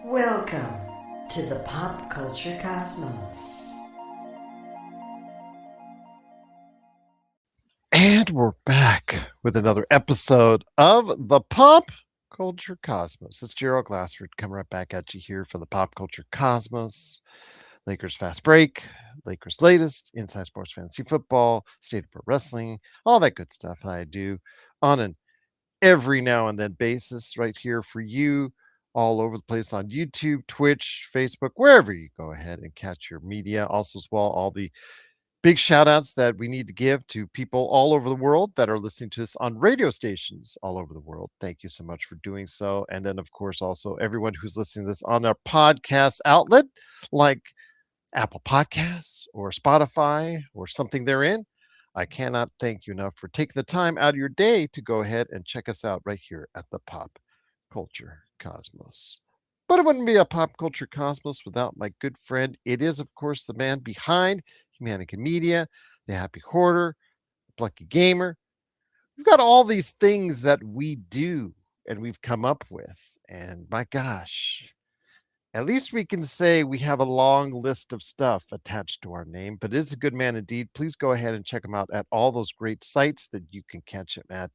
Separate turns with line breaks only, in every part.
Welcome to the pop culture cosmos.
And we're back with another episode of the Pop Culture Cosmos. It's Gerald Glassford coming right back at you here for the Pop Culture Cosmos. Lakers Fast Break, Lakers Latest, Inside Sports Fantasy Football, State of Pro Wrestling, all that good stuff I do on an every now and then basis right here for you all over the place on YouTube, Twitch, Facebook, wherever you go ahead and catch your media. Also, as well, all the big shout outs that we need to give to people all over the world that are listening to us on radio stations all over the world. Thank you so much for doing so. And then, of course, also everyone who's listening to this on our podcast outlet like Apple Podcasts or Spotify or something therein. I cannot thank you enough for taking the time out of your day to go ahead and check us out right here at the Pop Culture Cosmos. But it wouldn't be a Pop Culture Cosmos without my good friend. It is, of course, the man behind Humanica Media, the Happy Hoarder, the Plucky Gamer. We've got all these things that we do and we've come up with. And my gosh, at least we can say we have a long list of stuff attached to our name, but it is a good man indeed. Please go ahead and check him out at all those great sites that you can catch him at.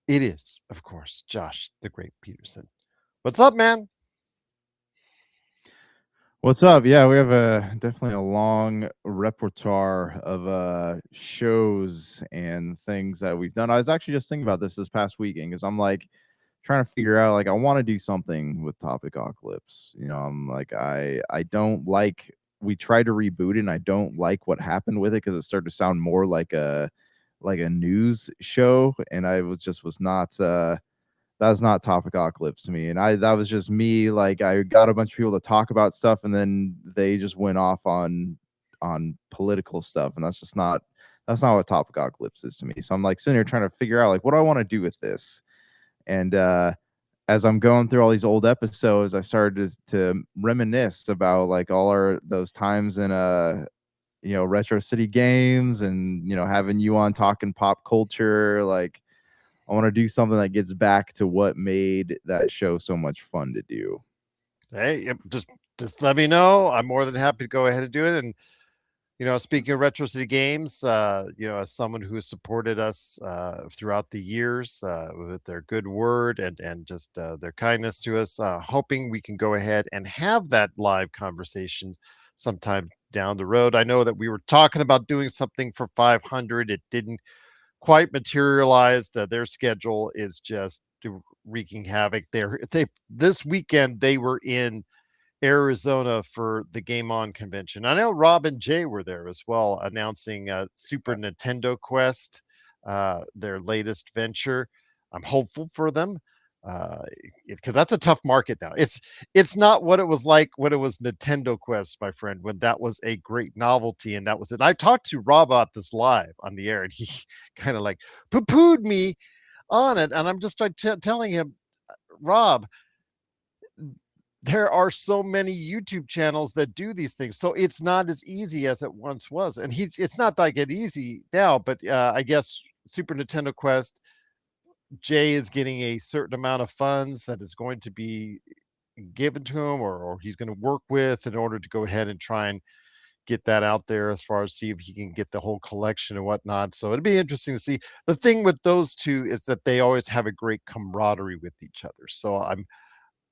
It is, of course, Josh the Great Peterson. What's up, man?
What's up? Yeah, we have definitely a long repertoire of shows and things that we've done. I was actually just thinking about this past weekend because I'm like trying to figure out, like, I want to do something with Topicocalypse. You know, I'm like, I don't like, we tried to reboot it and I don't like what happened with it because it started to sound more like a news show, and I was not that was not Topicocalypse to me. And that was just me. Like, I got a bunch of people to talk about stuff and then they just went off on political stuff. And that's not what Topicocalypse is to me. So I'm like sitting here trying to figure out, like, what do I want to do with this? And as I'm going through all these old episodes, I started to reminisce about like all those times in Retro City Games and, having you on talking pop culture. Like, I want to do something that gets back to what made that show so much fun to do.
Hey, just let me know. I'm more than happy to go ahead and do it. And speaking of Retro City Games, as someone who has supported us throughout the years with their good word and just their kindness to us, hoping we can go ahead and have that live conversation sometime down the road. I know that we were talking about doing something for 500. It didn't quite materialized. Their schedule is just wreaking havoc. This weekend they were in Arizona for the Game On convention. I know Rob and Jay were there as well, announcing Super Nintendo Quest, their latest venture. I'm hopeful for them because that's a tough market now. It's not what it was like when it was Nintendo Quest, my friend, when that was a great novelty and that was it. I talked to Rob about this live on the air and he kind of like poo-pooed me on it, and I'm just telling him, Rob, there are so many YouTube channels that do these things, so it's not as easy as it once was. And it's not like it easy now, but I guess Super Nintendo Quest, Jay is getting a certain amount of funds that is going to be given to him or he's going to work with in order to go ahead and try and get that out there as far as see if he can get the whole collection and whatnot. So it'd be interesting to see. The thing with those two is that they always have a great camaraderie with each other. So I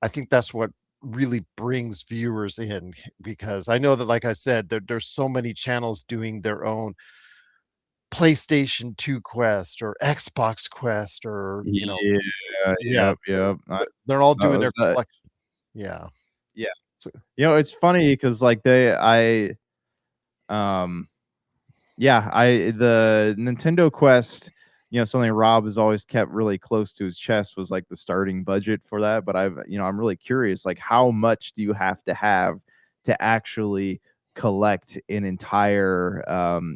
think that's what really brings viewers in, because I know that, like I said, there's so many channels doing their own PlayStation 2 Quest or Xbox Quest or
Yep.
they're all doing their collection. Yeah.
So, it's funny because like the Nintendo Quest, something Rob has always kept really close to his chest was like the starting budget for that. But I'm really curious, like, how much do you have to actually collect an entire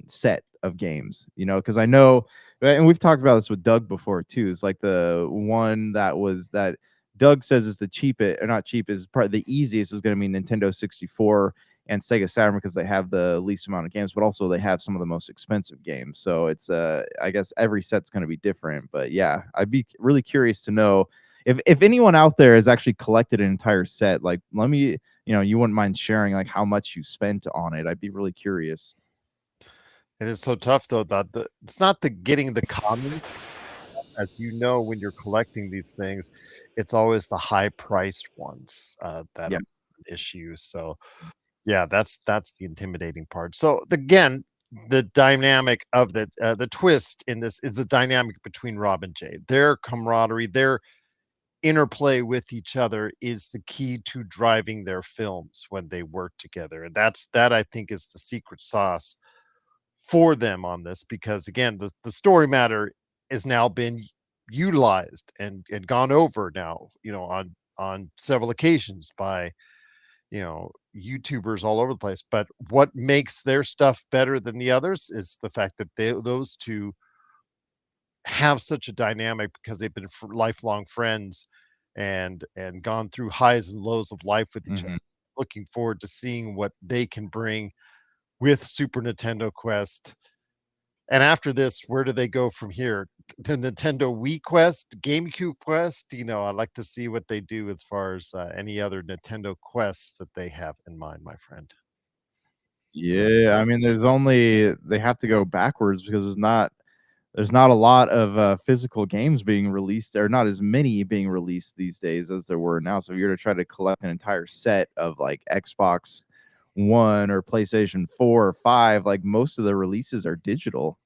set of games? Because I know, and we've talked about this with Doug before too. It's like the one that Doug says is the cheapest, or not cheapest, probably the easiest is going to be Nintendo 64 and Sega Saturn because they have the least amount of games, but also they have some of the most expensive games. So it's I guess every set's going to be different. But yeah, I'd be really curious to know if anyone out there has actually collected an entire set, like let me, you wouldn't mind sharing like how much you spent on it. I'd be really curious.
It is so tough though that it's not the getting the common, as you know, when you're collecting these things, it's always the high priced ones that
Yeah.
are an issue. So yeah, that's the intimidating part. So again, the dynamic of the twist in this is the dynamic between Rob and Jay. Their camaraderie, their interplay with each other is the key to driving their films when they work together. And that I think is the secret sauce for them on this, because again, the story matter has now been utilized and gone over now, on several occasions by YouTubers all over the place. But what makes their stuff better than the others is the fact that those two have such a dynamic because they've been lifelong friends and gone through highs and lows of life with each other.
Mhm.
Looking forward to seeing what they can bring with Super Nintendo Quest. And after this, where do they go from here? The Nintendo Wii Quest, GameCube Quest. I like to see what they do as far as any other Nintendo quests that they have in mind, my friend.
Yeah, I mean, they have to go backwards because there's not a lot of physical games being released, or not as many being released these days as there were now. So if you're to try to collect an entire set of like Xbox One or PlayStation 4 or 5, like most of the releases are digital.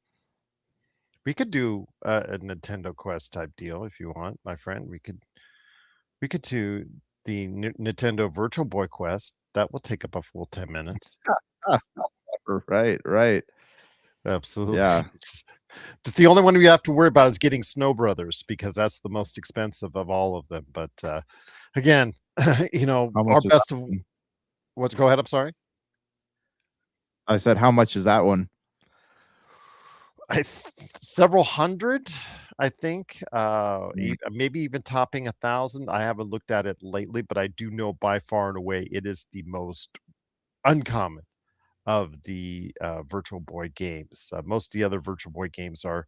We could do a Nintendo Quest type deal if you want, my friend. We could do the Nintendo Virtual Boy Quest. That will take up a full 10 minutes.
Right, right.
Absolutely.
Yeah.
Just the only one we have to worry about is getting Snow Brothers, because that's the most expensive of all of them. But again,
How
our
much is that
best of
one?
what? Go ahead. I'm sorry.
I said, how much is that one?
Several hundred, I think.
Mm.
Maybe even topping 1,000. I haven't looked at it lately, but I do know by far and away it is the most uncommon of the Virtual Boy games. Most of the other Virtual Boy games are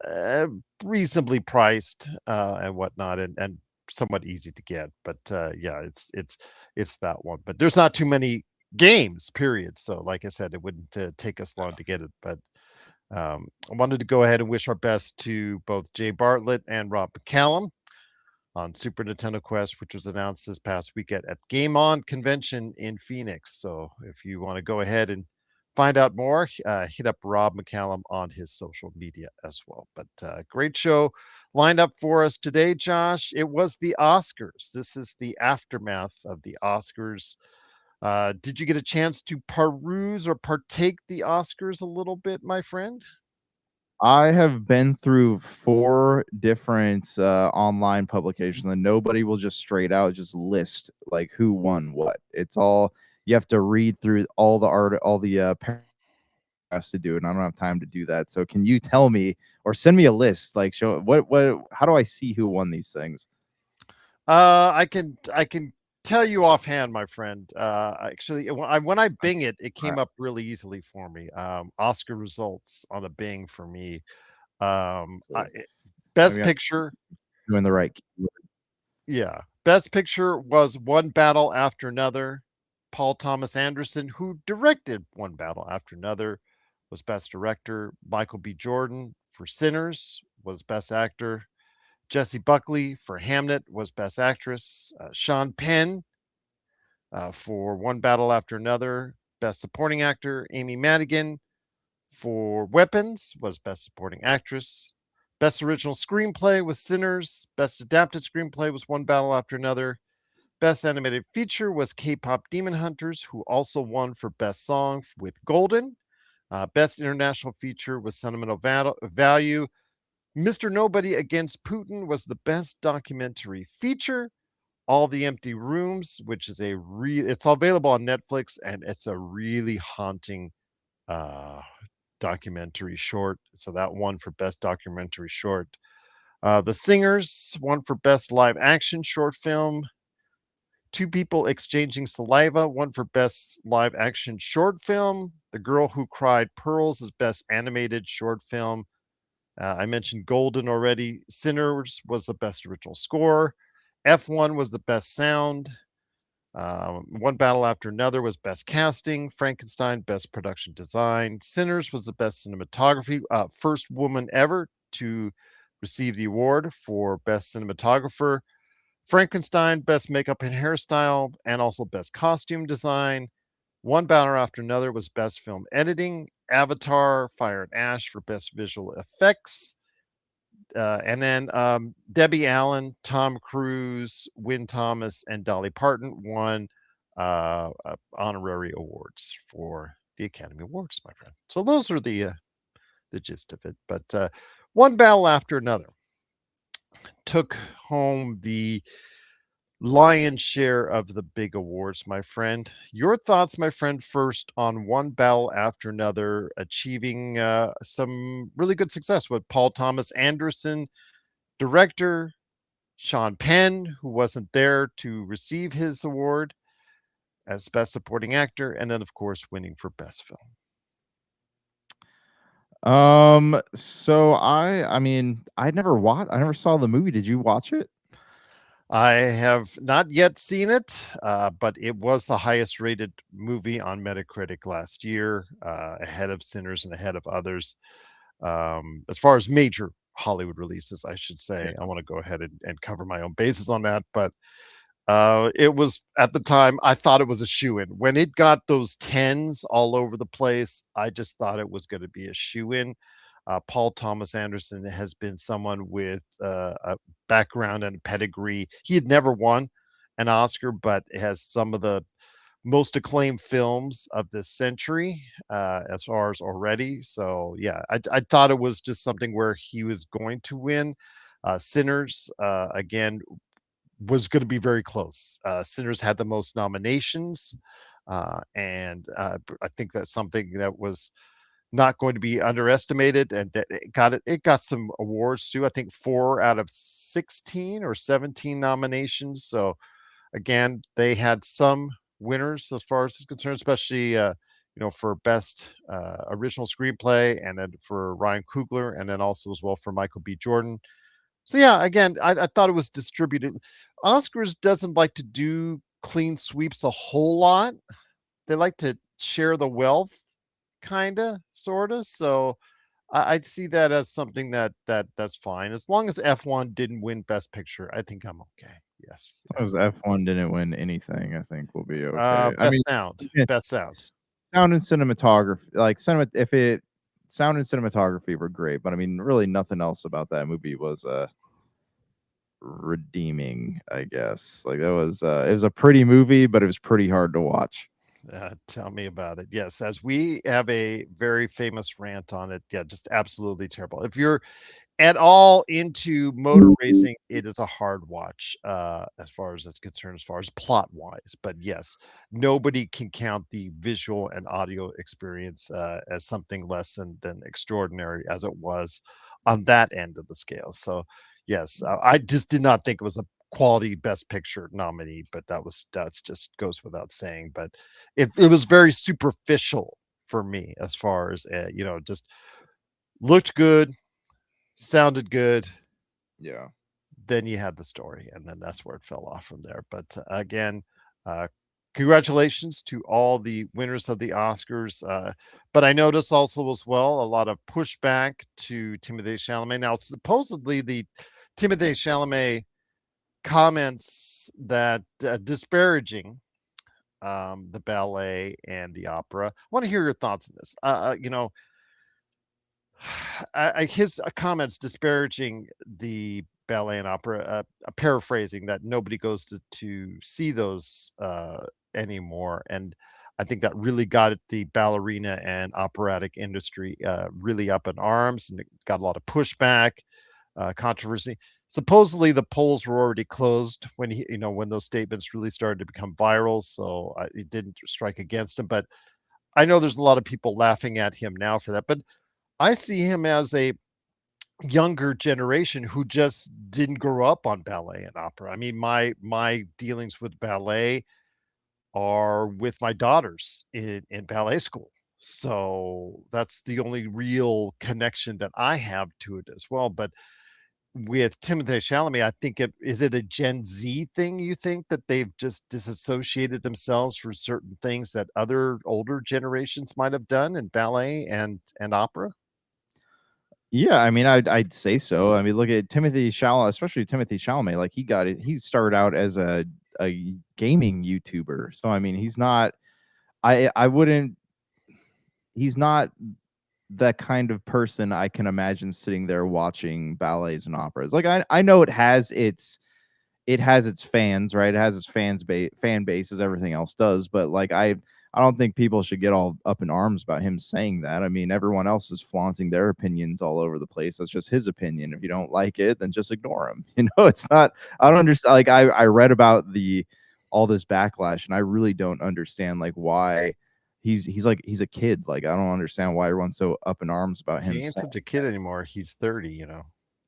uh, reasonably priced and whatnot, and somewhat easy to get. But yeah, it's that one. But there's not too many games, period. So, like I said, it wouldn't take us long to get it. But I wanted to go ahead and wish our best to both Jay Bartlett and Rob McCallum on Super Nintendo Quest, which was announced this past weekend at Game On convention in Phoenix. So if you want to go ahead and find out more, hit up Rob McCallum on his social media as well. But great show lined up for us today, Josh. It was the Oscars. This is the aftermath of the Oscars. Did you get a chance to peruse or partake the Oscars a little bit, my friend?
I have been through 4 different, online publications, and nobody will just straight out just list, like, who won what. It's all you have to read through all the, paragraphs to do it, and I don't have time to do that. So can you tell me or send me a list, like, show what how do I see who won these things?
I can tell you offhand, my friend. Actually, when I Bing it, it came
Alright,
up really easily for me. Oscar results on a Bing for me.
so
Best
maybe I'm
Picture,
doing the right keyword.
yeah, Best Picture was One Battle After Another. Paul Thomas Anderson, who directed One Battle After Another, was Best Director. Michael B. Jordan for Sinners was Best Actor. Jessie Buckley for Hamnet was Best Actress. Sean Penn for One Battle After Another, Best Supporting Actor. Amy Madigan for Weapons was Best Supporting Actress. Best Original Screenplay was Sinners. Best Adapted Screenplay was One Battle After Another. Best Animated Feature was K-Pop Demon Hunters, who also won for Best Song with Golden. Best International Feature was Sentimental Value. Mr. Nobody Against Putin was the best documentary feature. All the Empty Rooms, which is it's available on Netflix, and it's a really haunting uh documentary short. So that won for best documentary short. The Singers won for best live action short film. Two People Exchanging Saliva won for best live action short film. The Girl Who Cried Pearls is best animated short film. I mentioned Golden already. Sinners was the best original score. F1 was the best sound. One Battle After Another was best casting. Frankenstein, best production design. Sinners was the best cinematography. First woman ever to receive the award for best cinematographer. Frankenstein, best makeup and hairstyle, and also best costume design. One Battle After Another was best film editing. Avatar, Fire and Ash for best visual effects. And then Debbie Allen, Tom Cruise, Wynn Thomas, and Dolly Parton won honorary awards for the Academy Awards, my friend. So those are the gist of it. But One Battle After Another took home the lion's share of the big awards, my friend. Your thoughts, my friend, first on One Battle After Another achieving some really good success with Paul Thomas Anderson, director, Sean Penn, who wasn't there to receive his award as best supporting actor, and then of course winning for best film.
So I mean, I never saw the movie. Did you watch it?
I have not yet seen it, but it was the highest rated movie on Metacritic last year, ahead of Sinners and ahead of others. As far as major Hollywood releases, I should say, I want to go ahead and cover my own bases on that. But it was at the time, I thought it was a shoe-in. When it got those tens all over the place, I just thought it was going to be a shoe-in. Paul Thomas Anderson has been someone with a background and pedigree. He had never won an Oscar, but has some of the most acclaimed films of this century, as far as already. So yeah, I thought it was just something where he was going to win. Sinners, again, was going to be very close. Sinners had the most nominations, and I think that's something that was not going to be underestimated, and that it got some awards too. I think 4 out of 16 or 17 nominations. So again, they had some winners as far as is concerned, especially for best original screenplay, and then for Ryan Coogler, and then also as well for Michael B. Jordan. So yeah, again, I thought it was distributed. Oscars doesn't like to do clean sweeps a whole lot. They like to share the wealth, kinda, sorta. So I'd see that as something that's fine. As long as F1 didn't win Best Picture, I think I'm okay. Yes.
As long as F1 didn't win anything, I think we'll be okay. I
Best
mean,
sound.
yeah,
Best sound.
sound and cinematography, like if it sound and cinematography were great, but I mean, really nothing else about that movie was redeeming, I guess. Like that was it was a pretty movie, but it was pretty hard to watch.
Tell me about it. Yes, as we have a very famous rant on it. Yeah, just absolutely terrible. If you're at all into motor racing, it is a hard watch, as far as it's concerned, as far as plot wise. But yes, nobody can count the visual and audio experience as something less than extraordinary as it was on that end of the scale. So yes, I just did not think it was a quality best picture nominee, but that's just goes without saying. But it was very superficial for me, as far as just looked good, sounded good,
Yeah.
then you had the story, and then that's where it fell off from there. But again, uh, congratulations to all the winners of the Oscars. But I noticed also as well a lot of pushback to Timothée Chalamet. Now, supposedly the Timothée Chalamet comments that disparaging the ballet and the opera. I want to hear your thoughts on this. His comments disparaging the ballet and opera, paraphrasing that nobody goes to see those anymore, and I think that really got the ballerina and operatic industry really up in arms, and it got a lot of pushback, controversy. Supposedly, the polls were already closed when when those statements really started to become viral, so it didn't strike against him. But I know there's a lot of people laughing at him now for that, but I see him as a younger generation who just didn't grow up on ballet and opera. I mean, my dealings with ballet are with my daughters in ballet school. So that's the only real connection that I have to it as well. But with Timothée Chalamet, I think is it a Gen Z thing, you think, that they've just disassociated themselves for certain things that other older generations might have done in ballet and opera?
Yeah, I mean, I'd say so. I mean, look at Timothy Chalamet, especially Timothy Chalamet. Like he started out as a gaming YouTuber. So I mean, I wouldn't. He's not the kind of person I can imagine sitting there watching ballets and operas. Like I know it has its fans, right? It has its fan base as everything else does, but like I don't think people should get all up in arms about him saying that. I mean, everyone else is flaunting their opinions all over the place. That's just his opinion. If you don't like it, then just ignore him. You know, it's not. I don't understand. Like I read about the all this backlash, and I really don't understand like why he's a kid. Like I don't understand why everyone's so up in arms about him
He ain't
saying.
such a kid anymore. He's 30, you know.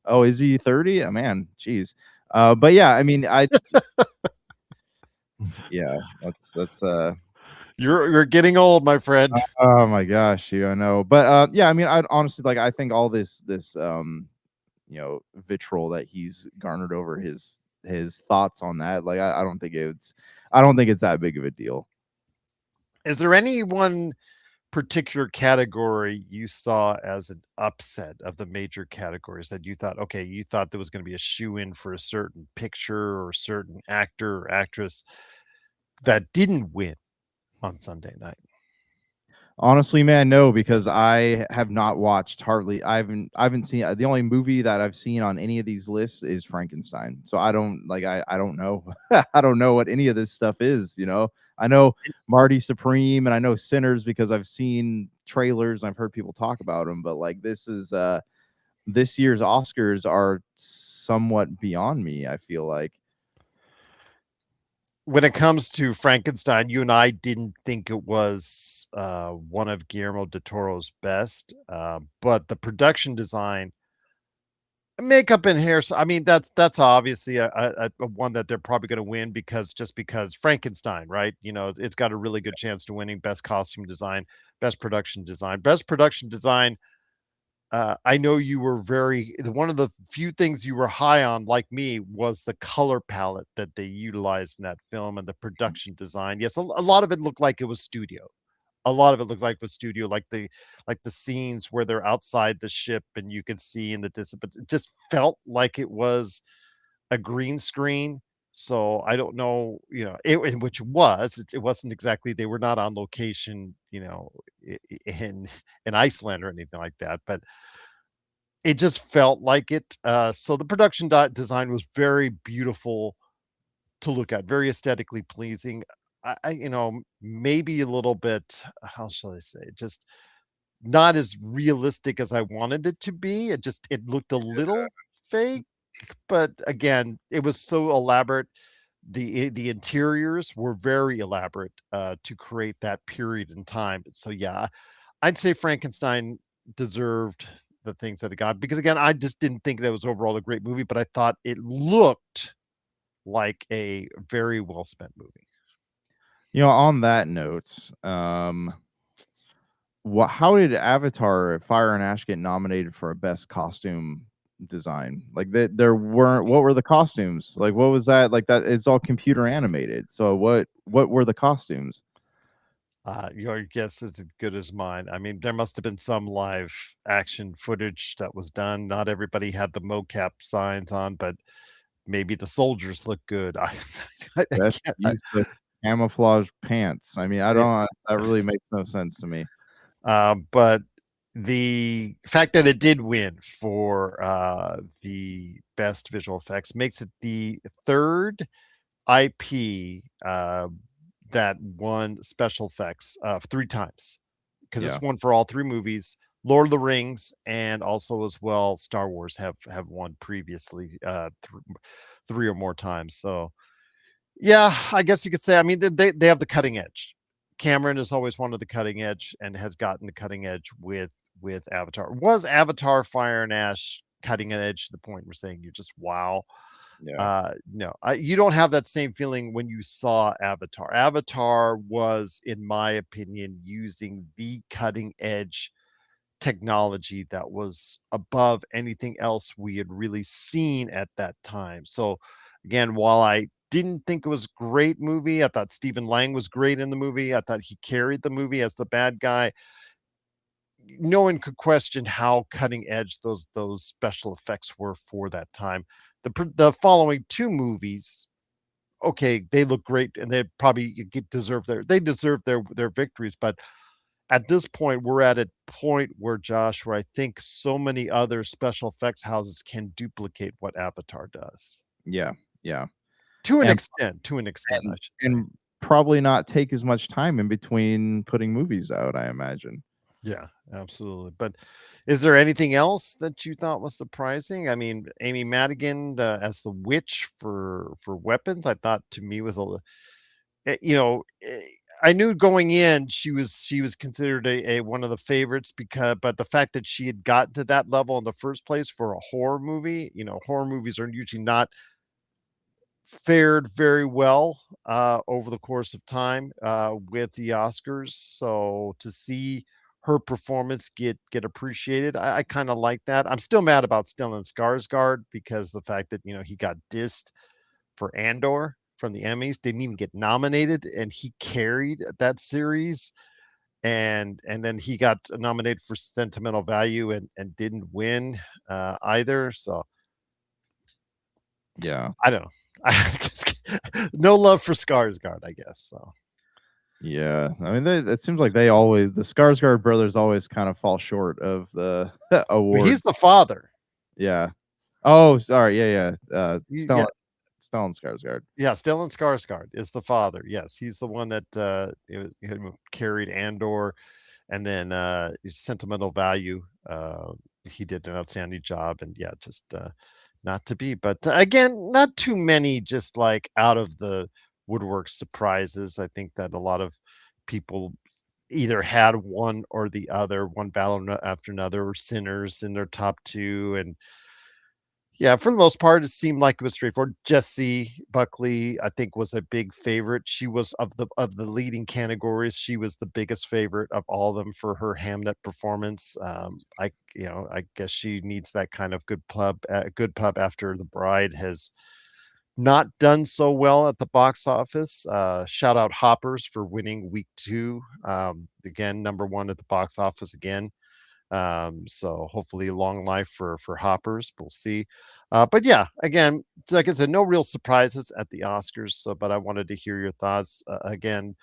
Oh, is he 30? Oh, man, geez. But yeah, I mean, yeah, that's
You're getting old, my friend.
oh my gosh, I know. But yeah, I mean, I honestly like I think all this vitriol that he's garnered over his thoughts on that, like I don't think it's that big of a deal.
Is there any one particular category you saw as an upset of the major categories that you thought, okay, you thought there was going to be a shoe in for a certain picture or a certain actor or actress that didn't win on Sunday night?
Honestly, man, no, because I have not watched hardly. I haven't seen the only movie that I've seen on any of these lists is Frankenstein. So I don't like I don't know. I don't know what any of this stuff is. You know, I know Marty Supreme and I know Sinners because I've seen trailers and I've heard people talk about them. But like this year's Oscars are somewhat beyond me. I feel like.
When it comes to Frankenstein, you and I didn't think it was one of Guillermo del Toro's best, but the production design, makeup and hair. So, I mean, that's obviously a one that they're probably going to win because Frankenstein, right? You know, it's got a really good chance to winning best costume design, best production design, best production design. I know you were one of the few things you were high on, like me, was the color palette that they utilized in that film and the production design. Yes, a lot of it looked like it was studio. A lot of it looked like it was studio, like the scenes where they're outside the ship and you can see in the distance, but it just felt like it was a green screen. So I don't know, you know, which it wasn't exactly, they were not on location, you know, in Iceland or anything like that, but it just felt like it. So the production design was very beautiful to look at, very aesthetically pleasing. You know, maybe a little bit, how shall I say, just not as realistic as I wanted it to be. It looked a little fake, but again, it was so elaborate. The interiors were very elaborate to create that period in time. So yeah, I'd say Frankenstein deserved the things that it got because again, I just didn't think that was overall a great movie, but I thought it looked like a very well spent movie.
You know, on that note, how did Avatar Fire and Ash get nominated for a best costume design? Like there weren't what were the costumes? Like what was that? Like that it's all computer animated. So what were the costumes?
Your guess is as good as mine. I mean, there must have been some live action footage that was done. Not everybody had the mocap signs on, but maybe the soldiers look good. I
Best
can't.
use of camouflage pants. I mean, I don't that really makes no sense to me.
But the fact that it did win for the best visual effects makes it the third IP that won special effects 3 times because
Yeah.
it's won for all 3 movies. Lord of the Rings and also as well Star Wars have won previously 3 or more times. So yeah, I guess you could say. I mean, they have the cutting edge. Cameron is always one of the cutting edge and has gotten the cutting edge with Avatar. Was Avatar Fire and Ash cutting edge to the point we're saying you just wow?
Yeah.
No, you don't have that same feeling when you saw Avatar. Avatar was, in my opinion, using the cutting edge technology that was above anything else we had really seen at that time. So again, while I didn't think it was a great movie, I thought Stephen Lang was great in the movie. I thought he carried the movie as the bad guy. No one could question how cutting edge those special effects were for that time. The following two movies, okay, they look great and they probably deserve their victories, but at this point, we're at a point where Josh, where I think so many other special effects houses can duplicate what Avatar does.
Yeah. Yeah.
To
And
an extent, I should say.
and probably not take as much time in between putting movies out, I imagine.
Yeah, absolutely. But is there anything else that you thought was surprising? I mean, Amy Madigan as the witch for weapons, I thought to me was you know, I knew going in she was considered a one of the favorites but the fact that she had gotten to that level in the first place for a horror movie, horror movies are usually not fared very well over the course of time with the Oscars. So to see her performance get appreciated, I kind of like that. I'm still mad about Stellan Skarsgård because the fact that he got dissed for Andor from the Emmys, didn't even get nominated, and he carried that series. And then he got nominated for Sentimental Value and didn't win either. So
Yeah.
I don't know. No love for Skarsgård, I guess. So
Yeah. I mean, it seems like the Skarsgård brothers always kind of fall short of the award.
he's the father.
Yeah. Oh, sorry. Yeah. Yeah.
Yeah,
Stellan Skarsgård.
yeah. Stellan Skarsgård is the father. Yes, he's the one that carried Andor, and then Sentimental Value. He did an outstanding job, and yeah, just not to be. But again, not too many just like out of the woodwork surprises. I think that a lot of people either had one or the other, one battle after another, or Sinners in their top two. And yeah, for the most part, it seemed like it was straightforward. Jessie Buckley, I think, was a big favorite. She was of the leading categories. She was the biggest favorite of all of them for her Hamnet performance. I guess she needs that kind of good pub after The Bride has not done so well at the box office. Shout out Hoppers for winning week two. Again, number one at the box office again. So hopefully long life for Hoppers. We'll see. But yeah, again, like I said, no real surprises at the Oscars. So, but I wanted to hear your thoughts. Again,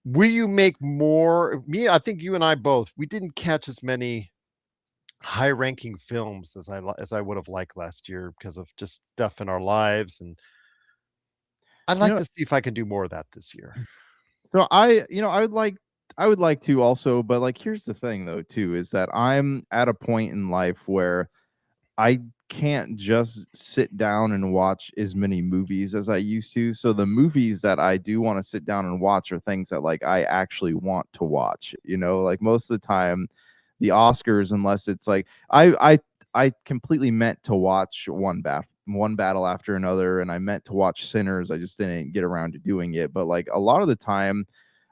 will you make more? I think you and I both. We didn't catch as many high-ranking films as I would have liked last year because of just stuff in our lives, and I'd
You
like
know,
to see if I can do more of that this year.
so I would like to also, but like here's the thing though too is that I'm at a point in life where I can't just sit down and watch as many movies as I used to. So the movies that I do want to sit down and watch are things that like I actually want to watch. Like most of the time, the Oscars, unless it's like I completely meant to watch one battle after another, and I meant to watch Sinners. I just didn't get around to doing it. But like a lot of the time,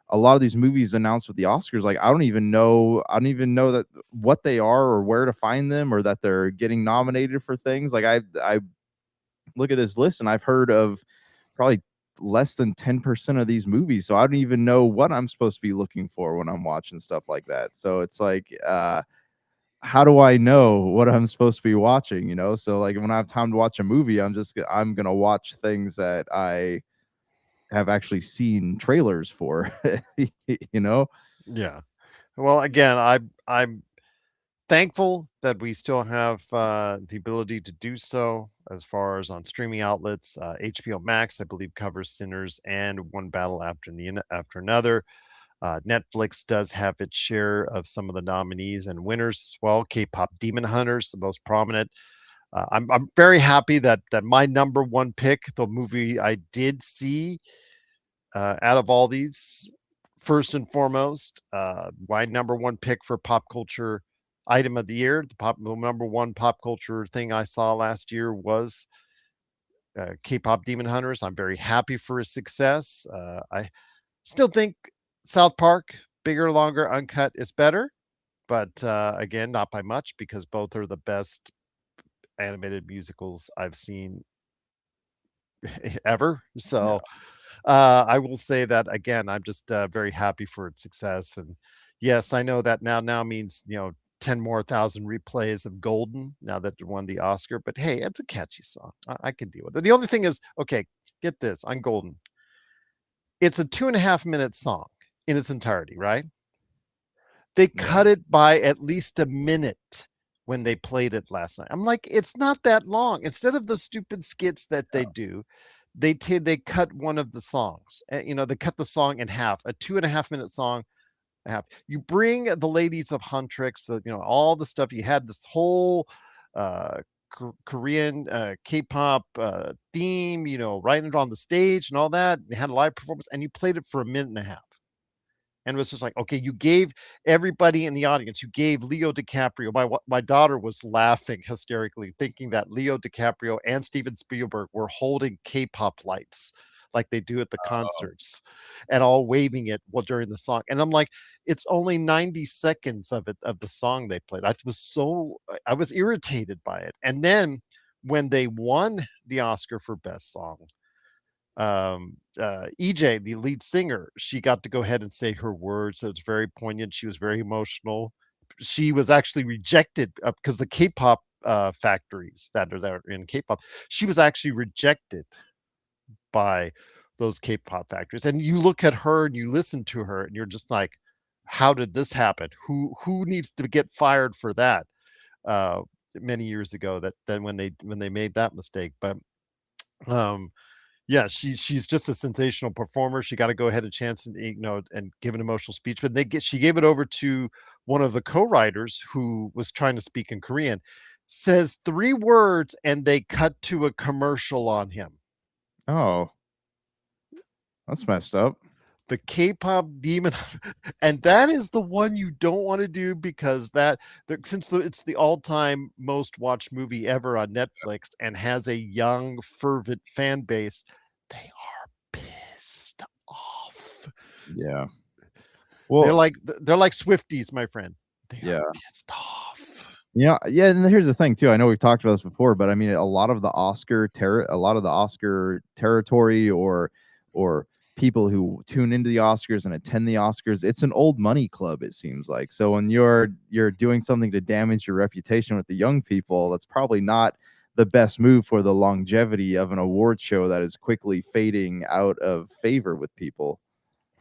a lot of these movies announced with the Oscars, like I don't even know that what they are or where to find them or that they're getting nominated for things. Like I look at this list and I've heard of probably less than 10% of these movies. So I don't even know what I'm supposed to be looking for when I'm watching stuff like that. So it's like how do I know what I'm supposed to be watching? So like when I have time to watch a movie, I'm gonna watch things that I have actually seen trailers for. you know
Yeah. Well, again, I'm thankful that we still have the ability to do so as far as on streaming outlets. HBO Max, I believe, covers Sinners and One Battle after another. Netflix does have its share of some of the nominees and winners as well. K-pop Demon Hunters, the most prominent. I'm very happy that my number one pick, the movie I did see out of all these, first and foremost, my number one pick for pop culture item of the year, the number one pop culture thing I saw last year was K-pop Demon Hunters. I'm very happy for his success. I still think South Park, bigger, longer, uncut is better, but again, not by much because both are the best animated musicals I've seen ever.
Yeah.
So I will say that again. I'm just very happy for its success, and yes, I know that now means 10 more thousand replays of Golden now that it won the Oscar. But hey, it's a catchy song. I can deal with it. The only thing is, okay, get this on Golden. It's a 2.5 minute song in its entirety, right? They
Yeah.
cut it by at least a minute when they played it last night. I'm like, it's not that long. Instead of the stupid skits that they do, they cut one of the songs. They cut the song in half, a 2.5 minute song. Half. You bring the ladies of Huntrix, all the stuff you had. This whole Korean K-pop theme, writing it on the stage and all that. They had a live performance, and you played it for a minute and a half. And it was just like, okay, you gave everybody in the audience, you gave Leo DiCaprio. My daughter was laughing hysterically, thinking that Leo DiCaprio and Steven Spielberg were holding K-pop lights like they do at the concerts and all waving it during the song. And I'm like, it's only 90 seconds of the song they played. I was irritated by it. And then when they won the Oscar for Best Song, EJ, the lead singer, she got to go ahead and say her words. So it's very poignant. She was very emotional. She was actually rejected because the K-pop factories that are there in K-pop, she was actually rejected by those K-pop factories. And you look at her and you listen to her and you're just like, how did this happen? Who needs to get fired for that? Many years ago, that then when they made that mistake. But yeah, she's just a sensational performer. She got to go ahead and chance and give an emotional speech. But she gave it over to one of the co-writers who was trying to speak in Korean, says 3 words, and they cut to a commercial on him.
Oh, that's messed up.
The K-pop demon, and that is the one you don't want to do because it's the all-time most watched movie ever on Netflix and has a young, fervent fan base, they are pissed off.
Yeah.
They're
Well,
like Swifties, my friend. They
yeah.
are pissed off.
Yeah, and here's the thing too. I know we've talked about this before, but I mean, a lot of the Oscar territory or people who tune into the Oscars and attend the Oscars, it's an old money club, it seems like. So when you're doing something to damage your reputation with the young people, that's probably not the best move for the longevity of an award show that is quickly fading out of favor with people.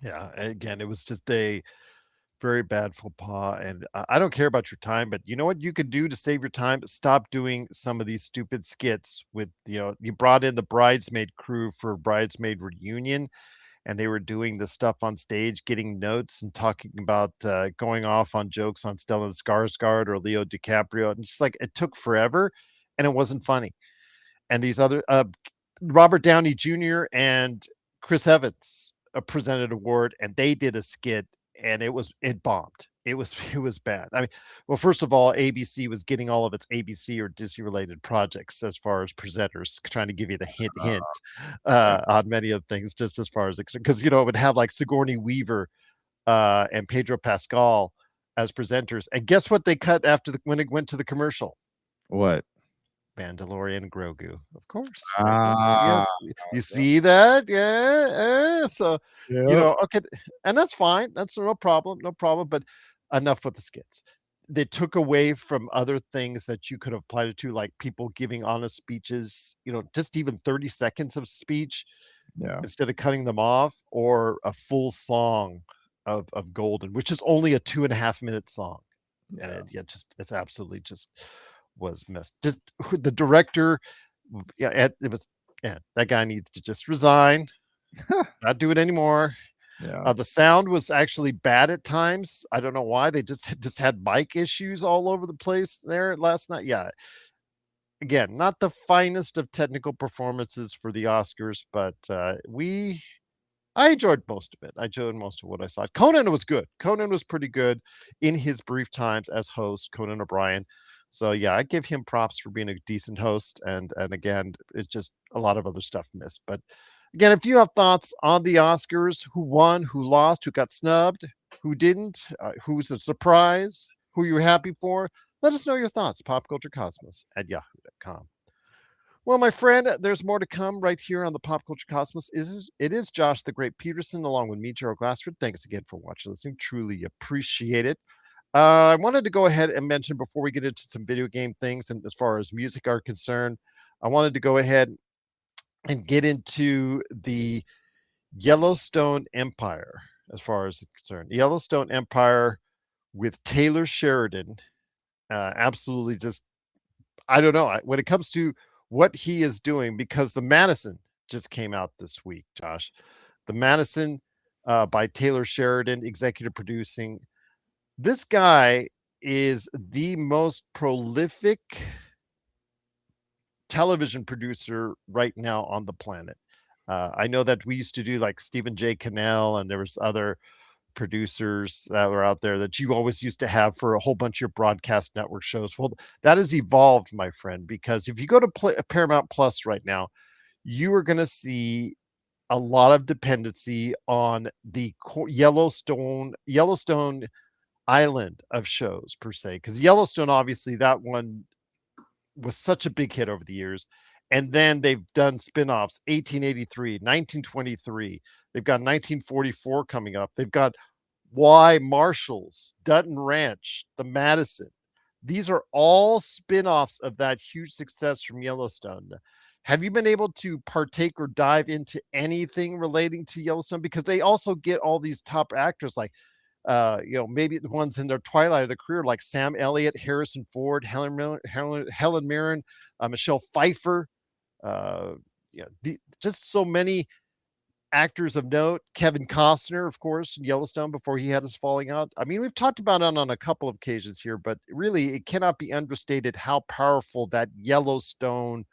Yeah, again, it was just a very bad faux pas, and I don't care about your time, but you know what you could do to save your time? Stop doing some of these stupid skits with, you brought in the bridesmaid crew for Bridesmaid Reunion, and they were doing the stuff on stage, getting notes and talking about going off on jokes on Stellan Skarsgård or Leo DiCaprio. And just like it took forever and it wasn't funny. And these other Robert Downey Jr. and Chris Evans presented award, and they did a skit, and it bombed. It was bad. I mean, well, first of all, ABC was getting all of its ABC or Disney related projects as far as presenters, trying to give you the hint on many of things, just as far as because it would have like Sigourney Weaver and Pedro Pascal as presenters, and guess what they cut after when it went to the commercial?
What?
Mandalorian Grogu, of course.
Ah,
You see that? Yeah. So,
yeah.
okay, and that's fine. That's no problem. No problem. But enough with the skits. They took away from other things that you could have applied it to, like people giving honest speeches, just even 30 seconds of speech
Yeah.
instead of cutting them off, or a full song of Golden, which is only a 2.5 minute song.
Yeah.
And it's absolutely just was missed. Just the director, it was, that guy needs to just resign, not do it anymore.
Yeah.
The sound was actually bad at times. I don't know why. They just had mic issues all over the place there last night. Yeah. Again, not the finest of technical performances for the Oscars, but I enjoyed most of it. I enjoyed most of what I saw. Conan was good. Conan was pretty good in his brief times as host, Conan O'Brien. So yeah, I give him props for being a decent host, and again, it's just a lot of other stuff missed. But again, if you have thoughts on the Oscars, who won, who lost, who got snubbed, who didn't, who's a surprise, who you're happy for, let us know your thoughts. popculturecosmos@yahoo.com. Well, my friend, there's more to come right here on the Pop Culture Cosmos. It is Josh the Great Peterson along with me, Gerald Glassford. Thanks again for watching, listening. Truly appreciate it. I wanted to go ahead and mention before we get into some video game things and as far as music are concerned, I wanted to go ahead and get into the Yellowstone Empire as far as it's concerned. Yellowstone Empire with Taylor Sheridan. Absolutely just, I don't know. When it comes to what he is doing, because the Madison just came out this week, Josh. The Madison by Taylor Sheridan, executive producing. This guy is the most prolific television producer right now on the planet. I know that we used to do like Stephen J. Cannell, and there was other producers that were out there that you always used to have for a whole bunch of your broadcast network shows. Well, that has evolved, my friend, because if you go to Paramount Plus right now, you are going to see a lot of dependency on the Yellowstone island of shows per se, because Yellowstone, obviously, that one was such a big hit over the years. And then they've done spin-offs, 1883, 1923. They've got 1944 coming up. They've got Y Marshalls, Dutton Ranch, the Madison. These are all spin-offs of that huge success from Yellowstone. Have you been able to partake or dive into anything relating to Yellowstone? Because they also get all these top actors like maybe the ones in their twilight of their career, like Sam Elliott, Harrison Ford, Helen Mirren, Michelle Pfeiffer, just so many actors of note. Kevin Costner, of course, in Yellowstone before he had his falling out. I mean, we've talked about it on a couple of occasions here, but really, it cannot be understated how powerful that Yellowstone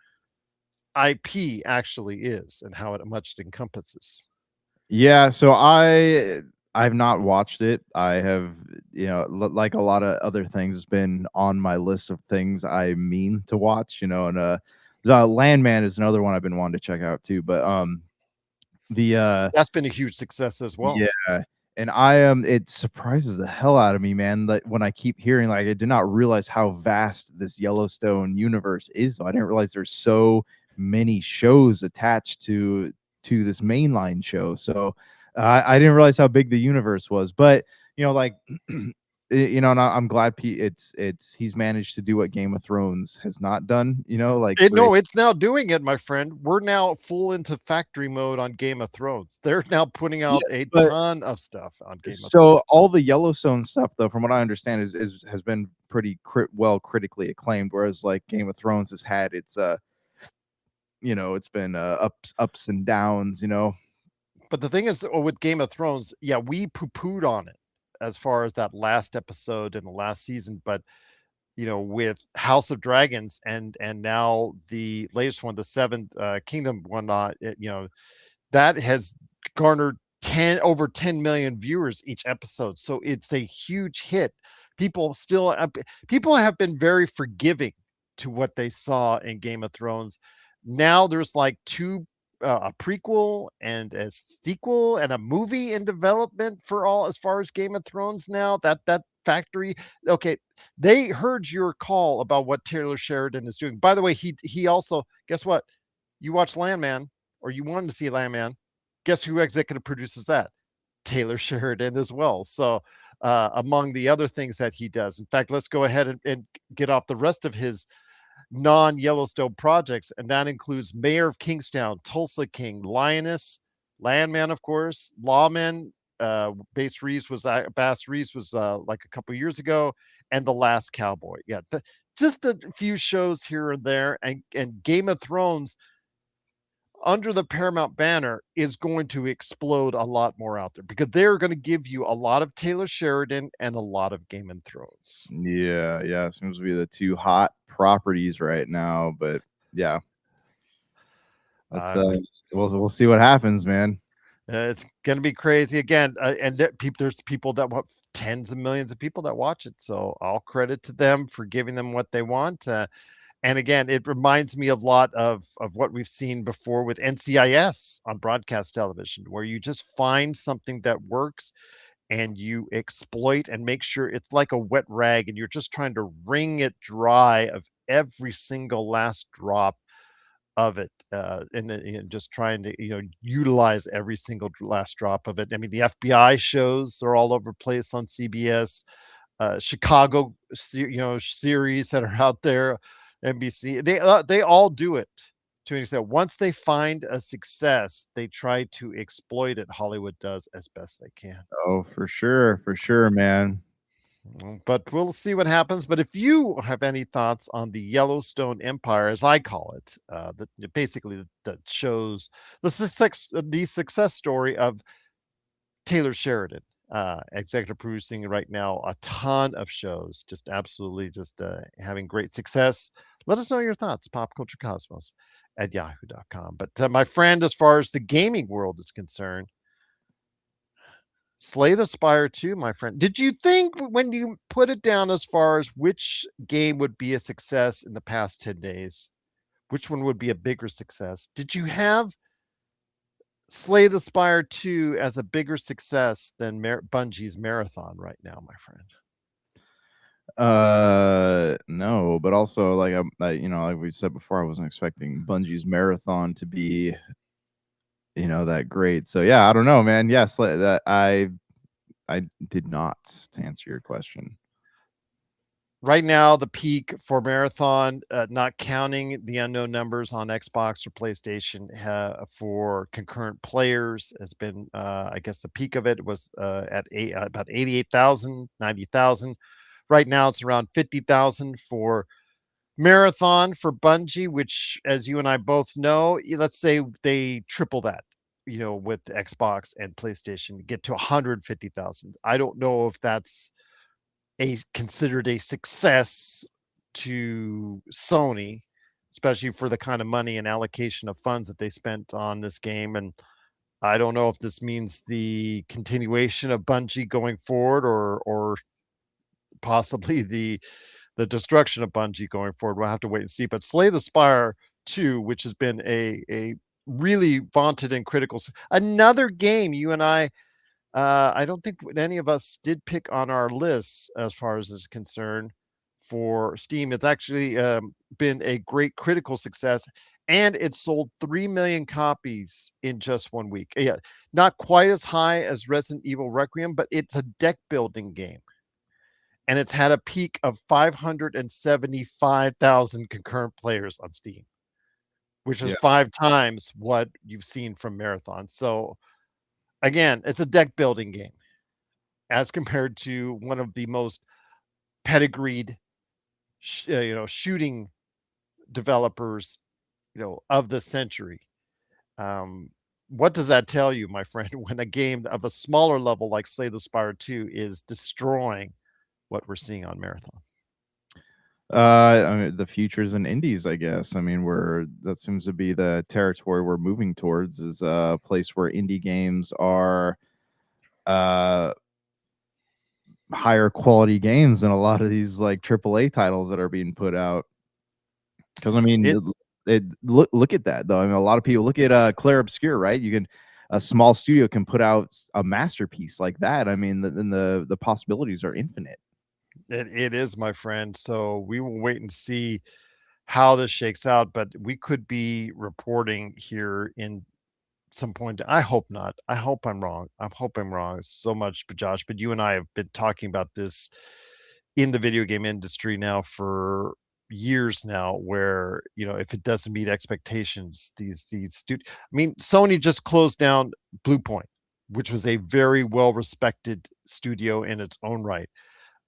IP actually is and how much it encompasses.
Yeah, so I've not watched it. I have, like a lot of other things, it's been on my list of things I mean to watch, and the Landman is another one I've been wanting to check out too. But
that's been a huge success as well.
Yeah, and I am it surprises the hell out of me, man, that when I keep hearing, like, I did not realize how vast this Yellowstone universe is. I didn't realize there's so many shows attached to this mainline show. So I didn't realize how big the universe was. But like and I'm glad he's managed to do what Game of Thrones has not done.
No, it's now doing it, my friend. We're now full into factory mode on Game of Thrones. They're now putting out a ton of stuff on Game of Thrones.
So all the Yellowstone stuff, though, from what I understand, has been pretty critically acclaimed. Whereas like Game of Thrones has had its it's been ups and downs.
But the thing is, with Game of Thrones, yeah, we poo-pooed on it as far as that last episode in the last season, but with House of Dragons and now the latest one, the Seventh Kingdom one, that has garnered over 10 million viewers each episode, so it's a huge hit. People have been very forgiving to what they saw in Game of Thrones. Now there's like a prequel and a sequel and a movie in development for all as far as Game of Thrones now. That factory, okay, they heard your call about what Taylor Sheridan is doing. By the way, he also, guess what? You watched Landman, or you wanted to see Landman. Guess who executive produces that? Taylor Sheridan as well. So among the other things that he does. In fact, let's go ahead and get off the rest of his non-Yellowstone projects, and that includes Mayor of Kingstown, Tulsa King, Lioness, Landman, of course, Lawman. Bass Reeves was like a couple years ago, and The Last Cowboy. Yeah, just a few shows here and there, and Game of Thrones under the Paramount banner is going to explode a lot more out there, because they're going to give you a lot of Taylor Sheridan and a lot of Game of Thrones.
Yeah, seems to be the two hot properties right now. But yeah, that's we'll see what happens, man.
It's going to be crazy again, and there's people that want tens of millions of people that watch it. So all credit to them for giving them what they want. And again, it reminds me a lot of what we've seen before with NCIS on broadcast television, where you just find something that works and you exploit and make sure it's like a wet rag, and you're just trying to wring it dry of every single last drop of it, and just trying to utilize every single last drop of it. I mean, the FBI shows are all over the place on CBS, Chicago, series that are out there, NBC. They all do it to an extent. Once they find a success, they try to exploit it. Hollywood does as best they can.
Oh, for sure, man.
But we'll see what happens. But if you have any thoughts on the Yellowstone Empire, as I call it, basically that shows the success story of Taylor Sheridan, executive producing right now a ton of shows, just absolutely just having great success. Let us know your thoughts, popculturecosmos at yahoo.com. But my friend, as far as the gaming world is concerned, Slay the Spire 2, my friend. Did you think when you put it down as far as which game would be a success in the past 10 days, which one would be a bigger success? Did you have Slay the Spire 2 as a bigger success than Bungie's Marathon right now, my friend?
No, but also like like we said before, I wasn't expecting Bungie's Marathon to be that great. So yeah, I don't know, man. Yes, that I did not, to answer your question.
Right now, the peak for Marathon, not counting the unknown numbers on Xbox or PlayStation, for concurrent players, has been, I guess the peak of it was at about 88,000, 90,000. Right now, it's around 50,000 for Marathon for Bungie, which, as you and I both know, let's say they triple that, with Xbox and PlayStation, get to 150,000. I don't know if that's considered a success to Sony, especially for the kind of money and allocation of funds that they spent on this game. And I don't know if this means the continuation of Bungie going forward, or possibly the destruction of Bungie going forward. We'll have to wait and see. But Slay the Spire 2, which has been a really vaunted and critical, another game you and I don't think any of us did pick on our lists as far as is concerned for Steam. It's actually been a great critical success, and it sold 3 million copies in just 1 week. Yeah, not quite as high as Resident Evil Requiem, but it's a deck building game. And it's had a peak of 575,000 concurrent players on Steam, which is 5 times what you've seen from Marathon. So again, it's a deck building game as compared to one of the most pedigreed, shooting developers, of the century. What does that tell you, my friend, when a game of a smaller level like Slay the Spire 2 is destroying what we're seeing on Marathon?
I mean, the futures and indies, I guess. I mean, that seems to be the territory we're moving towards, is a place where indie games are higher quality games than a lot of these like AAA titles that are being put out. Because I mean, look at that though. I mean, a lot of people look at Claire Obscure, right? A small studio can put out a masterpiece like that. I mean, then the possibilities are infinite.
It is, my friend. So we will wait and see how this shakes out, but we could be reporting here in some point. I hope not. I hope I'm wrong. I hope I'm wrong so much, but Josh, but you and I have been talking about this in the video game industry now for years now, where, if it doesn't meet expectations, I mean, Sony just closed down Blue Point, which was a very well respected studio in its own right.